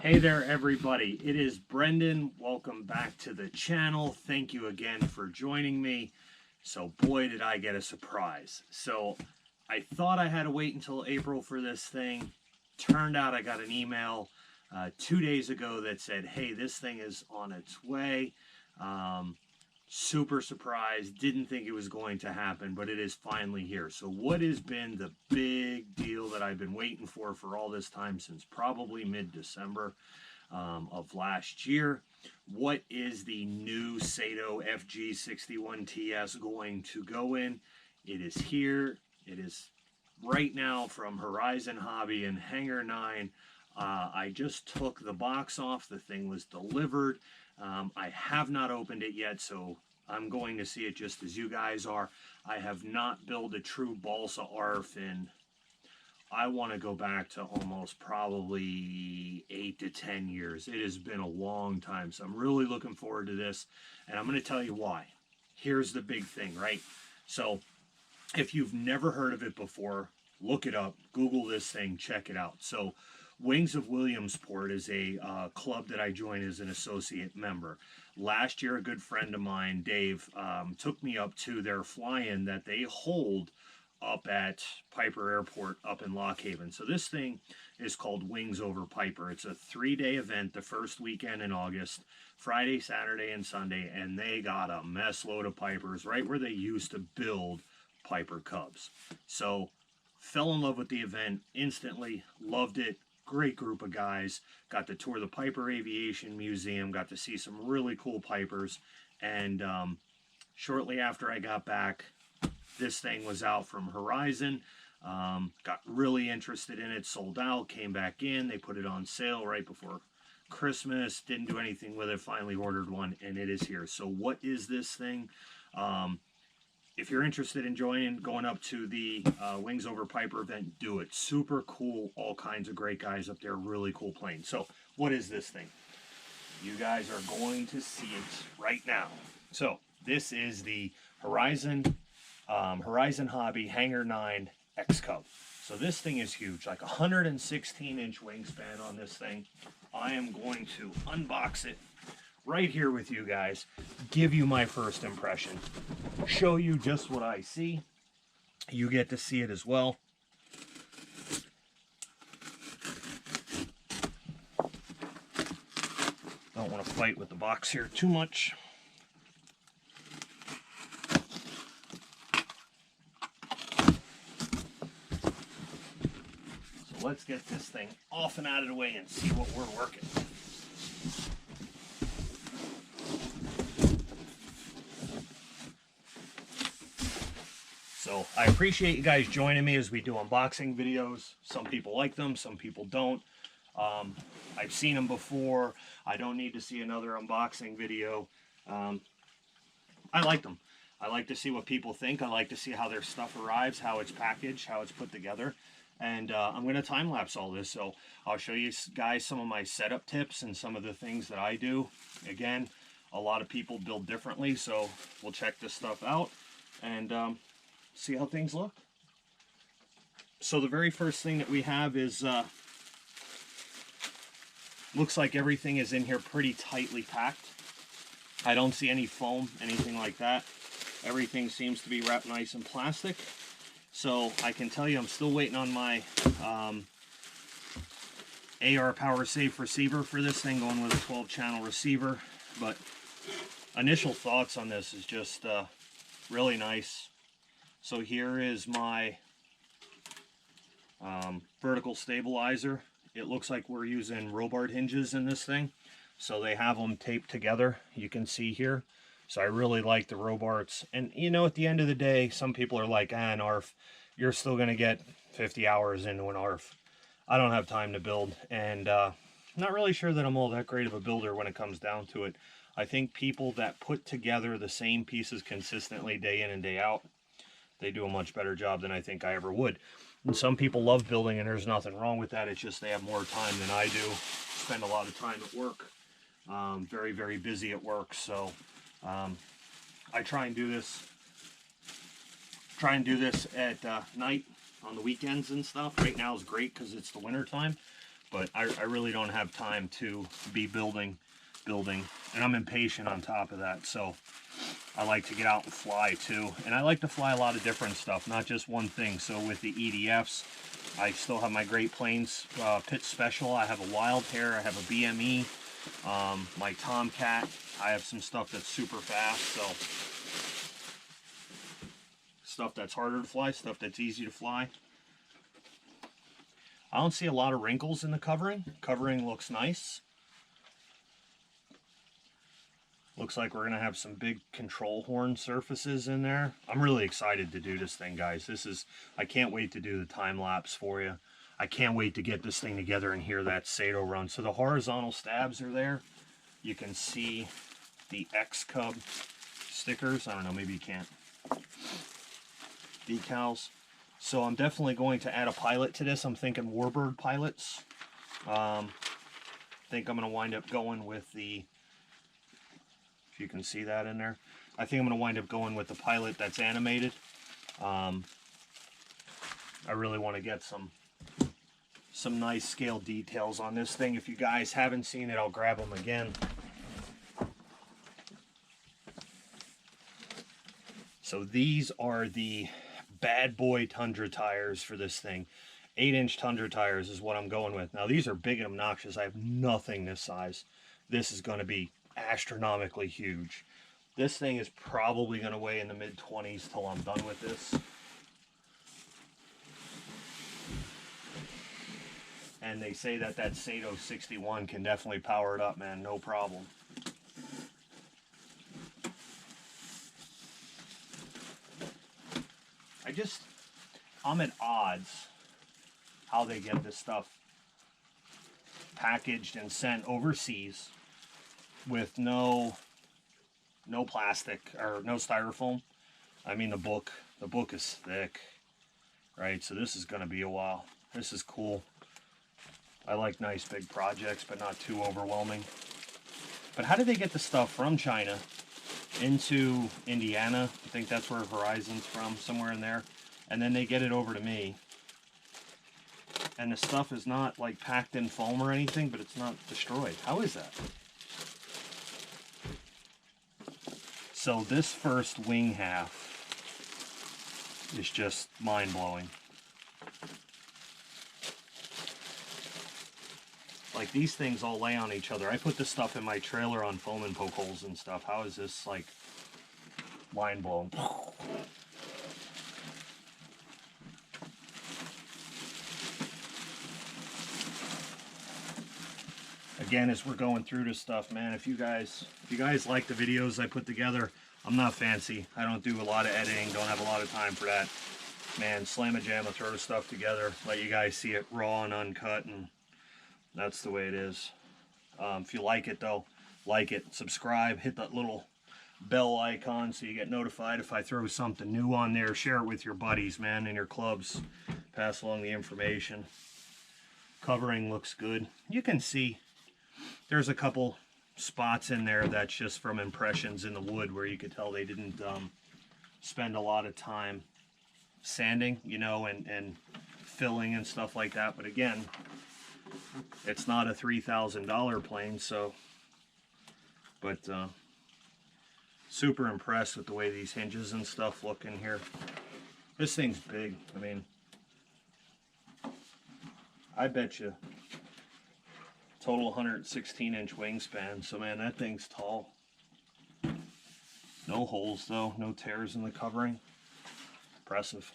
Hey there, everybody. It is Brendan. Welcome back to the channel. Thank you again for joining me. So, boy, did I get a surprise. So, I thought I had to wait until April for this thing. Turned out I got an email 2 days ago that said, hey, this thing is on its way. Super surprised. Didn't think it was going to happen, but it is finally here. So, what has been the big deal that I've been waiting for all this time, since probably mid-December of last year? What is the new Sato FG61TS going to go in? It is here. It is right now from Horizon Hobby and Hangar 9. I just took the box off. The thing was delivered. I have not opened it yet, so I'm going to see it just as you guys are. I have not built a true balsa ARF in, I want to go back to almost probably 8 to 10 years. It has been a long time, so I'm really looking forward to this, and I'm going to tell you why. Here's the big thing, right? So if you've never heard of it before, look it up, Google this thing, check it out. So Wings of Williamsport is a club that I joined as an associate member. Last year, a good friend of mine, Dave, took me up to their fly-in that they hold up at Piper Airport up in Lock Haven. So this thing is called Wings Over Piper. It's a 3-day event, the first weekend in August, Friday, Saturday, and Sunday, and they got a mess load of Pipers right where they used to build Piper Cubs. So fell in love with the event instantly, loved it. Great group of guys. Got to tour the Piper Aviation Museum, got to see some really cool Pipers, and shortly after I got back, this thing was out from Horizon. Got really interested in it, sold out, came back in, they put it on sale right before Christmas, didn't do anything with it, finally ordered one, and it is here. So what is this thing? If you're interested in joining, going up to the Wings Over Piper event, do it. Super cool, all kinds of great guys up there, really cool plane. So what is this thing? You guys are going to see it right now. So this is the Horizon Hobby Hangar 9 Xcub. So this thing is huge, like 116-inch wingspan on this thing. I am going to unbox it right here with you guys, give you my first impression, show you just what I see. You get to see it as well. Don't want to fight with the box here too much. So let's get this thing off and out of the way and see what we're working with. So I appreciate you guys joining me as we do unboxing videos. Some people like them, some people don't. I've seen them before. I don't need to see another unboxing video. I like them. I like to see what people think. I like to see how their stuff arrives, how it's packaged, how it's put together. And I'm going to time-lapse all this. So I'll show you guys some of my setup tips and some of the things that I do. Again, a lot of people build differently, so we'll check this stuff out and see how things look. So the very first thing that we have is, looks like everything is in here pretty tightly packed. I don't see any foam, anything like that. Everything seems to be wrapped nice in plastic. So I can tell you I'm still waiting on my AR Power Safe receiver for this thing, going with a 12-channel receiver. But initial thoughts on this is just really nice. So here is my vertical stabilizer. It looks like we're using Robart hinges in this thing. So they have them taped together, you can see here. So I really like the Robarts. And you know, at the end of the day, some people are like, an ARF, you're still going to get 50 hours into an ARF. I don't have time to build. And I'm not really sure that I'm all that great of a builder when it comes down to it. I think people that put together the same pieces consistently day in and day out, they do a much better job than I think I ever would. And some people love building, and there's nothing wrong with that. It's just they have more time than I do. Spend a lot of time at work. Very, very busy at work. So I try and do this at night on the weekends and stuff. Right now is great because it's the winter time. but I really don't have time to be building, and I'm impatient on top of that. So I like to get out and fly too, and I like to fly a lot of different stuff, not just one thing. So with the EDFs, I still have my Great Plains Pit Special. I have a Wild Hair. I have a BME. My Tomcat. I have some stuff that's super fast. So stuff that's harder to fly, stuff that's easy to fly. I don't see a lot of wrinkles in the covering. Covering looks nice. Looks like we're gonna have some big control horn surfaces in there. I'm really excited to do this thing, guys. I can't wait to do the time lapse for you. I can't wait to get this thing together and hear that Sato run. So the horizontal stabs are there. You can see the Xcub stickers. I don't know, maybe you can't. Decals. So I'm definitely going to add a pilot to this. I'm thinking Warbird pilots. I think I'm gonna wind up going with the, you can see that in there. I think I'm going to wind up going with the pilot that's animated. I really want to get some nice scale details on this thing. If you guys haven't seen it, I'll grab them again. So these are the bad boy Tundra tires for this thing. 8-inch Tundra tires is what I'm going with. Now these are big and obnoxious. I have nothing this size. This is going to be astronomically huge. This thing is probably going to weigh in the mid-20s till I'm done with this. And they say that Sato 61 can definitely power it up, man, no problem. I'm at odds how they get this stuff packaged and sent overseas with no plastic or no styrofoam. I mean, the book is thick, right? So this is going to be a while. This is cool. I like nice big projects, but not too overwhelming. But how did they get the stuff from China into Indiana? I think that's where Horizon's from, somewhere in there. And then they get it over to me. And the stuff is not like packed in foam or anything, but it's not destroyed. How is that? So this first wing half is just mind-blowing. Like, these things all lay on each other. I put this stuff in my trailer on foam and poke holes and stuff. How is this, like, mind-blowing? Again, as we're going through this stuff, man, if you guys like the videos I put together, I'm not fancy. I don't do a lot of editing, don't have a lot of time for that. Man, slam-a-jam, I throw stuff together, let you guys see it raw and uncut, and that's the way it is. If you like it, though, like it, subscribe, hit that little bell icon so you get notified if I throw something new on there. Share it with your buddies, man, in your clubs. Pass along the information. Covering looks good. You can see there's a couple spots in there that's just from impressions in the wood where you could tell they didn't spend a lot of time sanding, you know, and filling and stuff like that. But again, it's not a $3,000 plane, so, but super impressed with the way these hinges and stuff look in here. This thing's big. I mean, I bet you total 116-inch wingspan. So, man, that thing's tall. No holes, though. No tears in the covering. Impressive.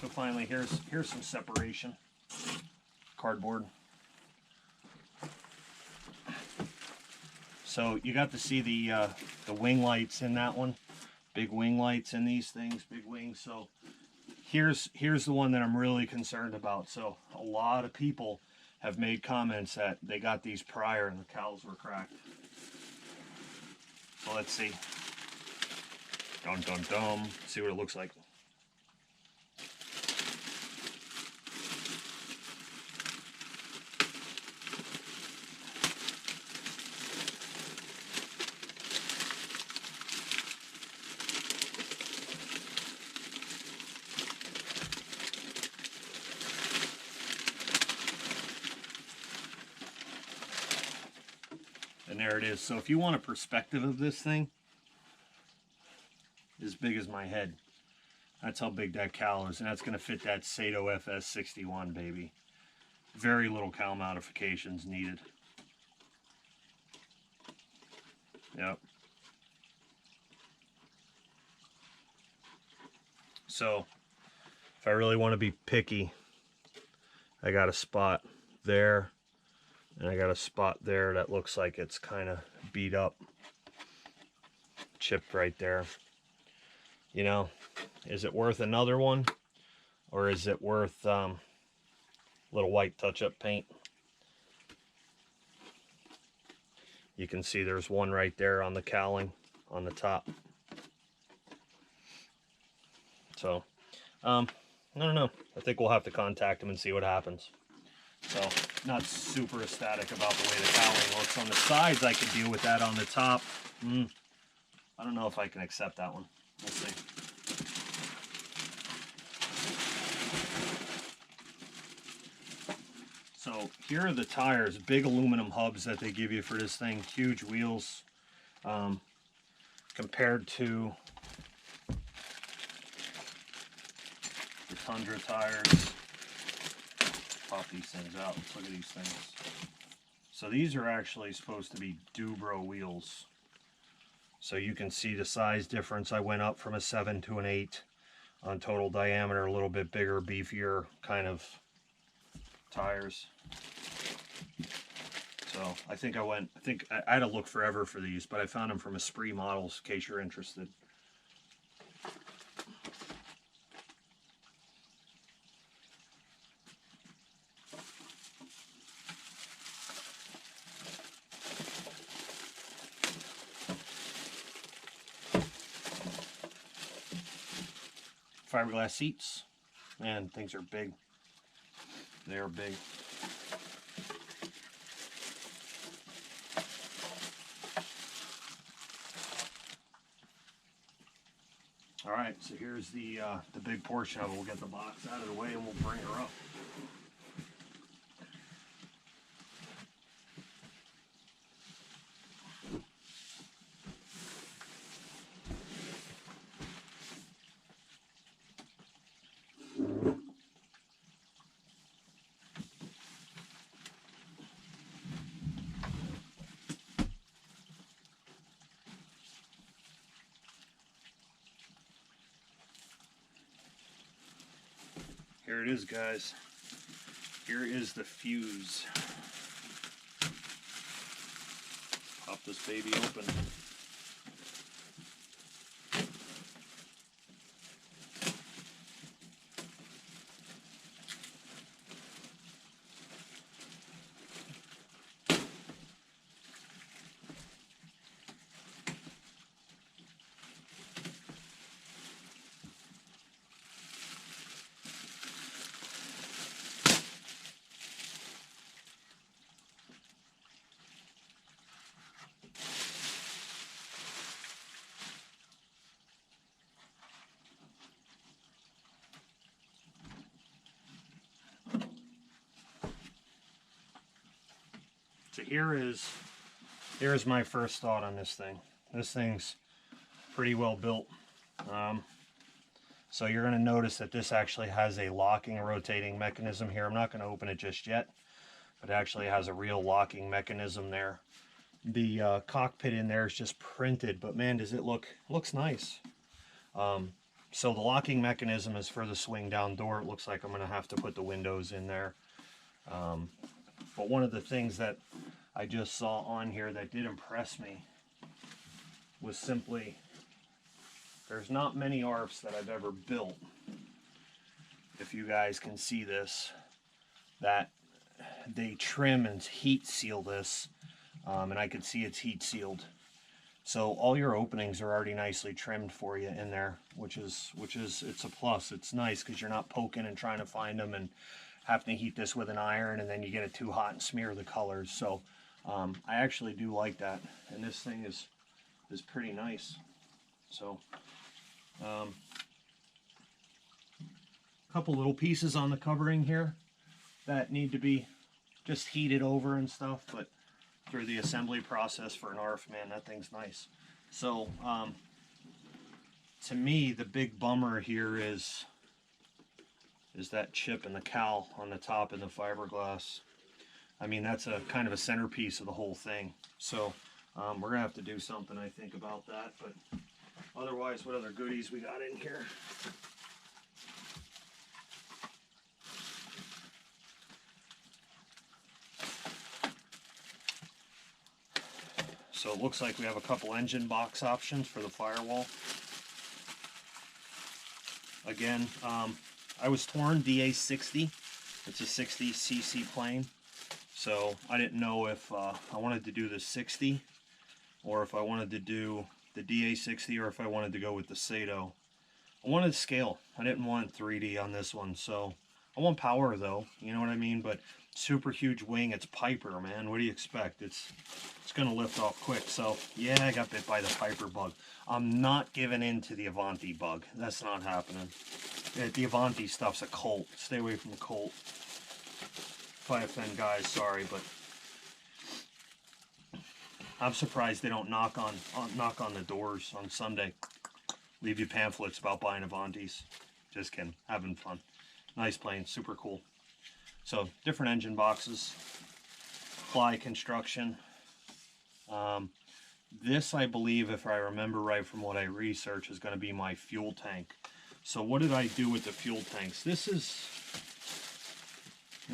So finally, here's some separation. Cardboard. So you got to see the wing lights in that one. Big wing lights in these things, big wings. So here's the one that I'm really concerned about. So a lot of people have made comments that they got these prior and the cowls were cracked. So let's see. Dum dum dum. See what it looks like. there it is. So if you want a perspective of this thing, as big as my head. That's how big that cowl is, and that's going to fit that Sato FS61, baby. Very little cowl modifications needed. Yep. So, if I really want to be picky, I got a spot there, and I got a spot there that looks like it's kind of beat up. Chipped right there. You know, is it worth another one, or is it worth little white touch-up paint? You can see there's one right there on the cowling on the top. So, I don't know. I think we'll have to contact him and see what happens. So, not super ecstatic about the way the cowling looks. On the sides, I could deal with that. On the top, I don't know if I can accept that one. We'll see. So here are the tires, big aluminum hubs that they give you for this thing, huge wheels, compared to the Tundra tires. Pop these things out. Let's look at these things. So these are actually supposed to be Dubro wheels. So you can see the size difference. I went up from a 7 to an 8 on total diameter, a little bit bigger, beefier kind of tires. So I think I had to look forever for these, but I found them from Esprit Models in case you're interested. Fiberglass seats, man, things are big. They are big. All right, so here's the big portion of it. We'll get the box out of the way and we'll bring her up. Here it is, guys. Here is the fuse. Pop this baby open. So here's my first thought on this thing. This thing's pretty well built. So you're going to notice that this actually has a locking and rotating mechanism here. I'm not going to open it just yet, but it actually has a real locking mechanism there. The cockpit in there is just printed, but man, does it looks nice. So the locking mechanism is for the swing down door. It looks like I'm going to have to put the windows in there. But one of the things that I just saw on here that did impress me was simply, there's not many ARFs that I've ever built, if you guys can see this, that they trim and heat seal this, and I can see it's heat sealed. So all your openings are already nicely trimmed for you in there, which is it's a plus. It's nice because you're not poking and trying to find them and having to heat this with an iron, and then you get it too hot and smear the colors. So I actually do like that, and this thing is pretty nice. So a couple little pieces on the covering here that need to be just heated over and stuff, but through the assembly process for an ARF, man, that thing's nice. So, to me, the big bummer here is that chip in the cowl on the top in the fiberglass. I mean, that's a kind of a centerpiece of the whole thing. So, we're gonna have to do something, I think, about that. But otherwise, what other goodies we got in here? So it looks like we have a couple engine box options for the firewall. Again, I was torn DA60. It's a 60cc plane. So I didn't know if I wanted to do the 60 or if I wanted to do the DA60 or if I wanted to go with the Sato. I wanted scale. I didn't want 3D on this one. So I want power though, you know what I mean? But super huge wing, it's Piper, man. What do you expect? It's gonna lift off quick. So yeah, I got bit by the Piper bug. I'm not giving in to the Avanti bug. That's not happening. The Avanti stuff's a cult. Stay away from the cult. If I offend guys, sorry, but I'm surprised they don't knock on the doors on Sunday. Leave you pamphlets about buying Avantis. Just kidding. Having fun. Nice plane, super cool. So different engine boxes, fly construction. This, I believe, if I remember right from what I researched, is going to be my fuel tank. So what did I do with the fuel tanks? This is,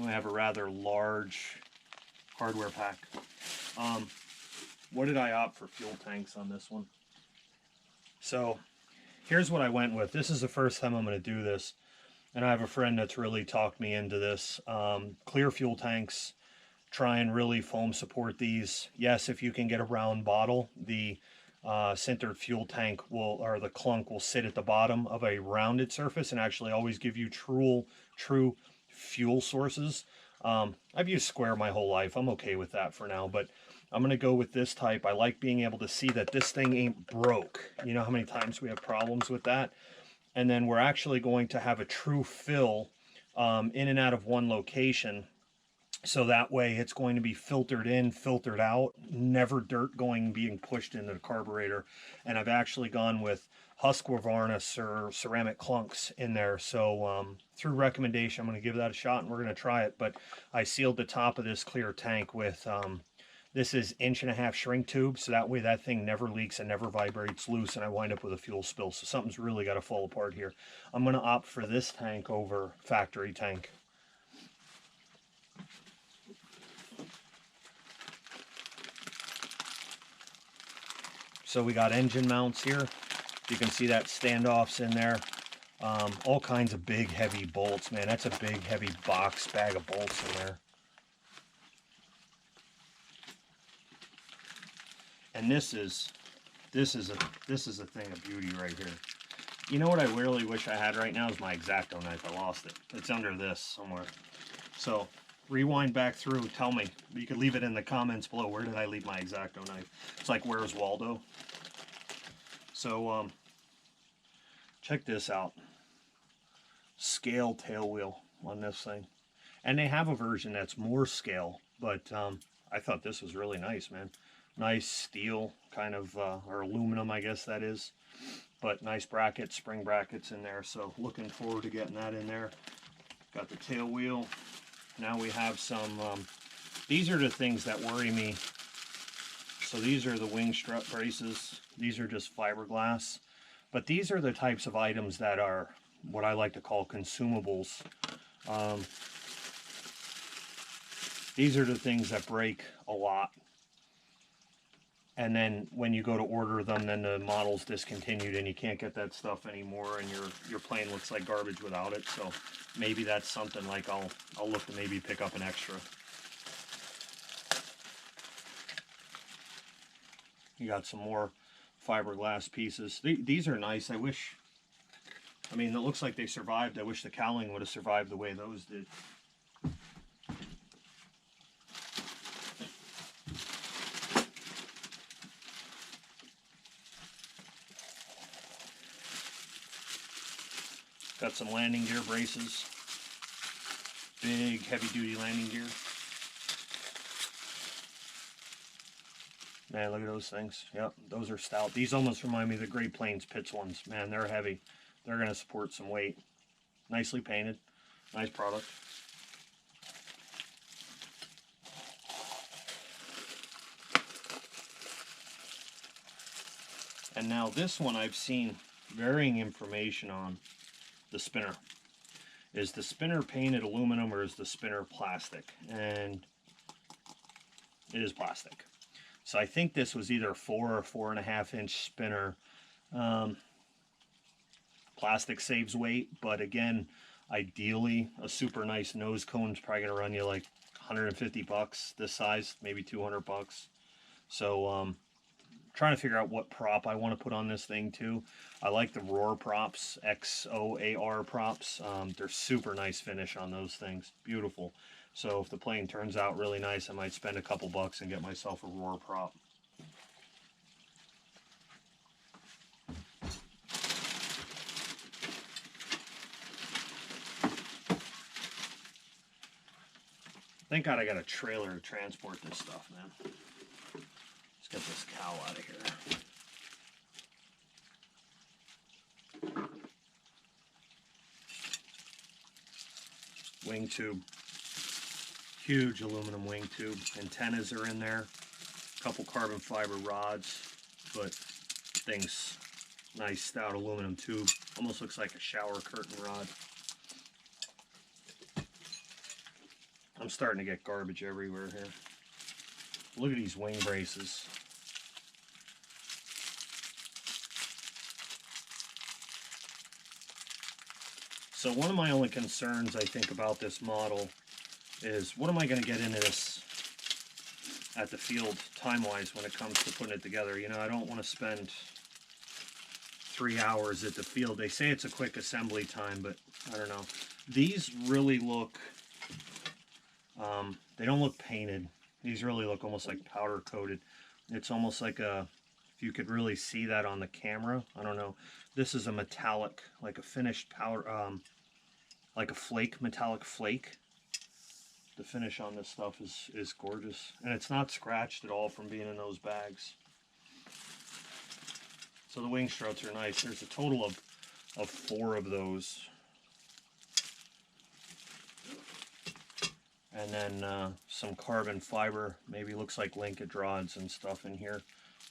I have a rather large hardware pack. What did I opt for fuel tanks on this one? So here's what I went with. This is the first time I'm going to do this. And I have a friend that's really talked me into this. Clear fuel tanks, try and really foam support these. Yes, if you can get a round bottle, the sintered fuel tank will, or the clunk will sit at the bottom of a rounded surface and actually always give you true fuel sources. I've used square my whole life. I'm okay with that for now, but I'm going to go with this type. I like being able to see that this thing ain't broke. You know how many times we have problems with that? And then we're actually going to have a true fill in and out of one location. So that way it's going to be filtered in, filtered out, never dirt being pushed into the carburetor. And I've actually gone with Husqvarna or ceramic clunks in there. So through recommendation, I'm going to give that a shot and we're going to try it. But I sealed the top of this clear tank with, this is 1.5 inch shrink tube. So that way that thing never leaks and never vibrates loose and I wind up with a fuel spill. So something's really got to fall apart here. I'm going to opt for this tank over factory tank. So we got engine mounts here. You can see that standoffs in there. All kinds of big, heavy bolts, man. That's a big, heavy bag of bolts in there. And this is a thing of beauty right here. You know what I really wish I had right now is my X-Acto knife. I lost it. It's under this somewhere. So rewind back through. Tell me. You could leave it in the comments below. Where did I leave my X-Acto knife? It's like, where's Waldo? So check this out. Scale tail wheel on this thing. And they have a version that's more scale, but I thought this was really nice, man. Nice steel kind of, or aluminum, I guess that is. But nice brackets, spring brackets in there. So looking forward to getting that in there. Got the tail wheel. Now we have some, these are the things that worry me. So these are the wing strut braces. These are just fiberglass. But these are the types of items that are what I like to call consumables. These are the things that break a lot. And then when you go to order them, then the model's discontinued and you can't get that stuff anymore and your plane looks like garbage without it. So maybe that's something like I'll look to maybe pick up an extra. You got some more fiberglass pieces. These are nice. I mean, it looks like they survived. I wish the Cowling would have survived the way those did. Got some landing gear braces. Big, heavy-duty landing gear. Man, look at those things. Yep, those are stout. These almost remind me of the Great Plains Pitts ones. Man, they're heavy. They're going to support some weight. Nicely painted. Nice product. And now this one I've seen varying information on the spinner. Is the spinner painted aluminum or is the spinner plastic? And it is plastic. So I think this was either a 4 or 4.5 inch spinner. Plastic saves weight, but again, ideally a super nice nose cone is probably going to run you like 150 bucks this size, maybe 200 bucks. So trying to figure out what prop I want to put on this thing too. I like the Roar props, XOAR props. They're super nice finish on those things. Beautiful. So if the plane turns out really nice, I might spend a couple bucks and get myself a Roar prop. Thank God I got a trailer to transport this stuff, man. Let's get this cow out of here. Wing tube. Huge aluminum wing tube. Antennas are in there. A couple carbon fiber rods. But thing's nice stout aluminum tube. Almost looks like a shower curtain rod. I'm starting to get garbage everywhere here. Look at these wing braces. So one of my only concerns, I think, about this model is what am I going to get into this at the field time-wise when it comes to putting it together. You know, I don't want to spend 3 hours at the field. They say it's a quick assembly time, but I don't know. These really look... they don't look painted. These really look almost like powder coated. It's almost like a, if you could really see that on the camera, I don't know. This is a metallic, like a finished powder, like a flake, metallic flake. The finish on this stuff is gorgeous. And it's not scratched at all from being in those bags. So the wing struts are nice. There's a total of 4 of those. And then some carbon fiber, maybe looks like linkage rods and stuff in here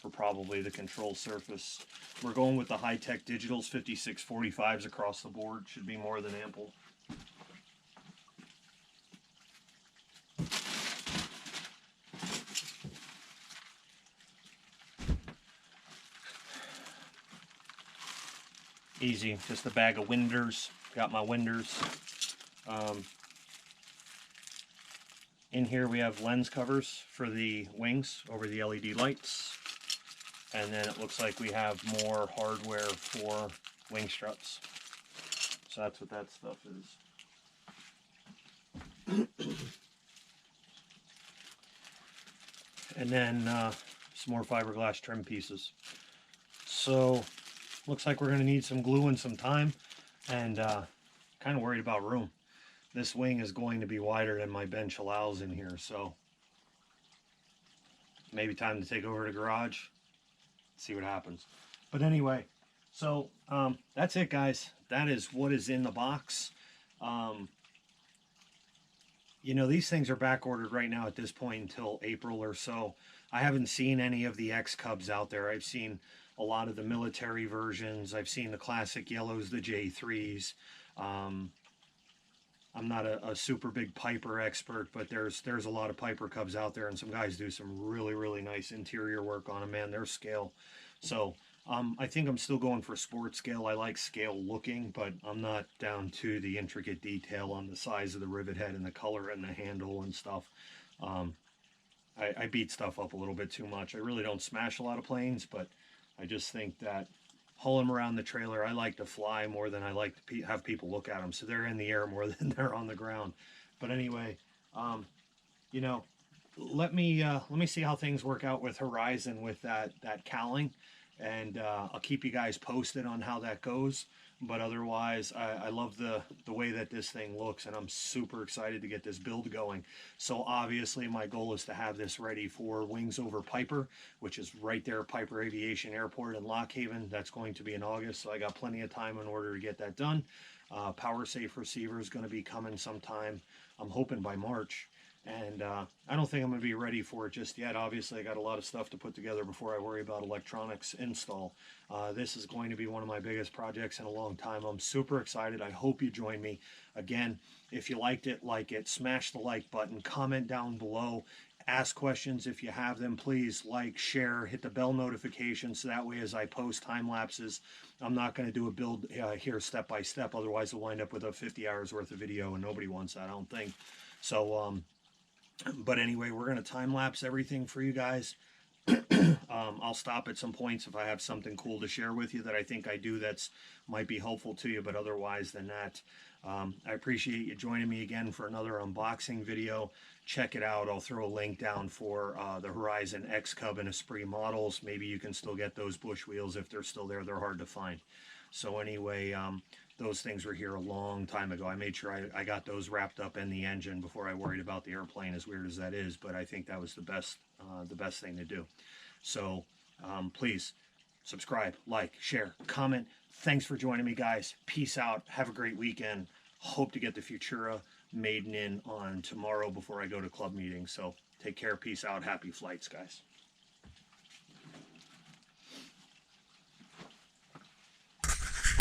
for probably the control surface. We're going with the high-tech digitals, 5645s across the board. Should be more than ample. Easy, just a bag of winders. Got my winders. In here we have lens covers for the wings over the LED lights. And then it looks like we have more hardware for wing struts. So that's what that stuff is. And then some more fiberglass trim pieces. So looks like we're going to need some glue and some time. And kind of worried about room. This wing is going to be wider than my bench allows in here, so maybe time to take over the garage, see what happens. But anyway, so that's it, guys. That is what is in the box. You know, these things are back ordered right now at this point until April or so. I haven't seen any of the Xcubs out there. I've seen a lot of the military versions. I've seen the classic yellows, the J3s. I'm not a super big Piper expert, but there's a lot of Piper Cubs out there, and some guys do some really nice interior work on them, man. They're scale. So I think I'm still going for sports scale. I like scale looking, but I'm not down to the intricate detail on the size of the rivet head and the color and the handle and stuff. I beat stuff up a little bit too much. I really don't smash a lot of planes, but I just think that hauling them around the trailer, I like to fly more than I like to have people look at them. So they're in the air more than they're on the ground. But anyway, you know, let me see how things work out with Horizon with that cowling, and I'll keep you guys posted on how that goes. But otherwise, I love the way that this thing looks, and I'm super excited to get this build going. So obviously my goal is to have this ready for Wings Over Piper, which is right there at Piper Aviation Airport in Lock Haven. That's going to be in August, so I got plenty of time in order to get that done. Power Safe receiver is going to be coming sometime, I'm hoping by March. And I don't think I'm going to be ready for it just yet. Obviously, I got a lot of stuff to put together before I worry about electronics install. This is going to be one of my biggest projects in a long time. I'm super excited. I hope you join me. Again, if you liked it, like it, smash the like button, comment down below, ask questions if you have them. Please like, share, hit the bell notification so that way as I post time lapses, I'm not going to do a build here step by step. Otherwise, we'll wind up with a 50 hours worth of video, and nobody wants that, I don't think. So, but anyway, we're going to time lapse everything for you guys. I'll stop at some points if I have something cool to share with you that I think I do that's might be helpful to you, but otherwise than that, I appreciate you joining me again for another unboxing video. Check it out. I'll throw a link down for the Horizon Xcub and Esprit models. Maybe you can still get those bush wheels if they're still there. They're hard to find. So anyway, those things were here a long time ago. I made sure I got those wrapped up in the engine before I worried about the airplane, as weird as that is, but I think that was the best thing to do. So please subscribe, like, share, comment. Thanks for joining me, guys. Peace out. Have a great weekend. Hope to get the Futura Maiden in on tomorrow before I go to club meeting. So take care. Peace out. Happy flights, guys.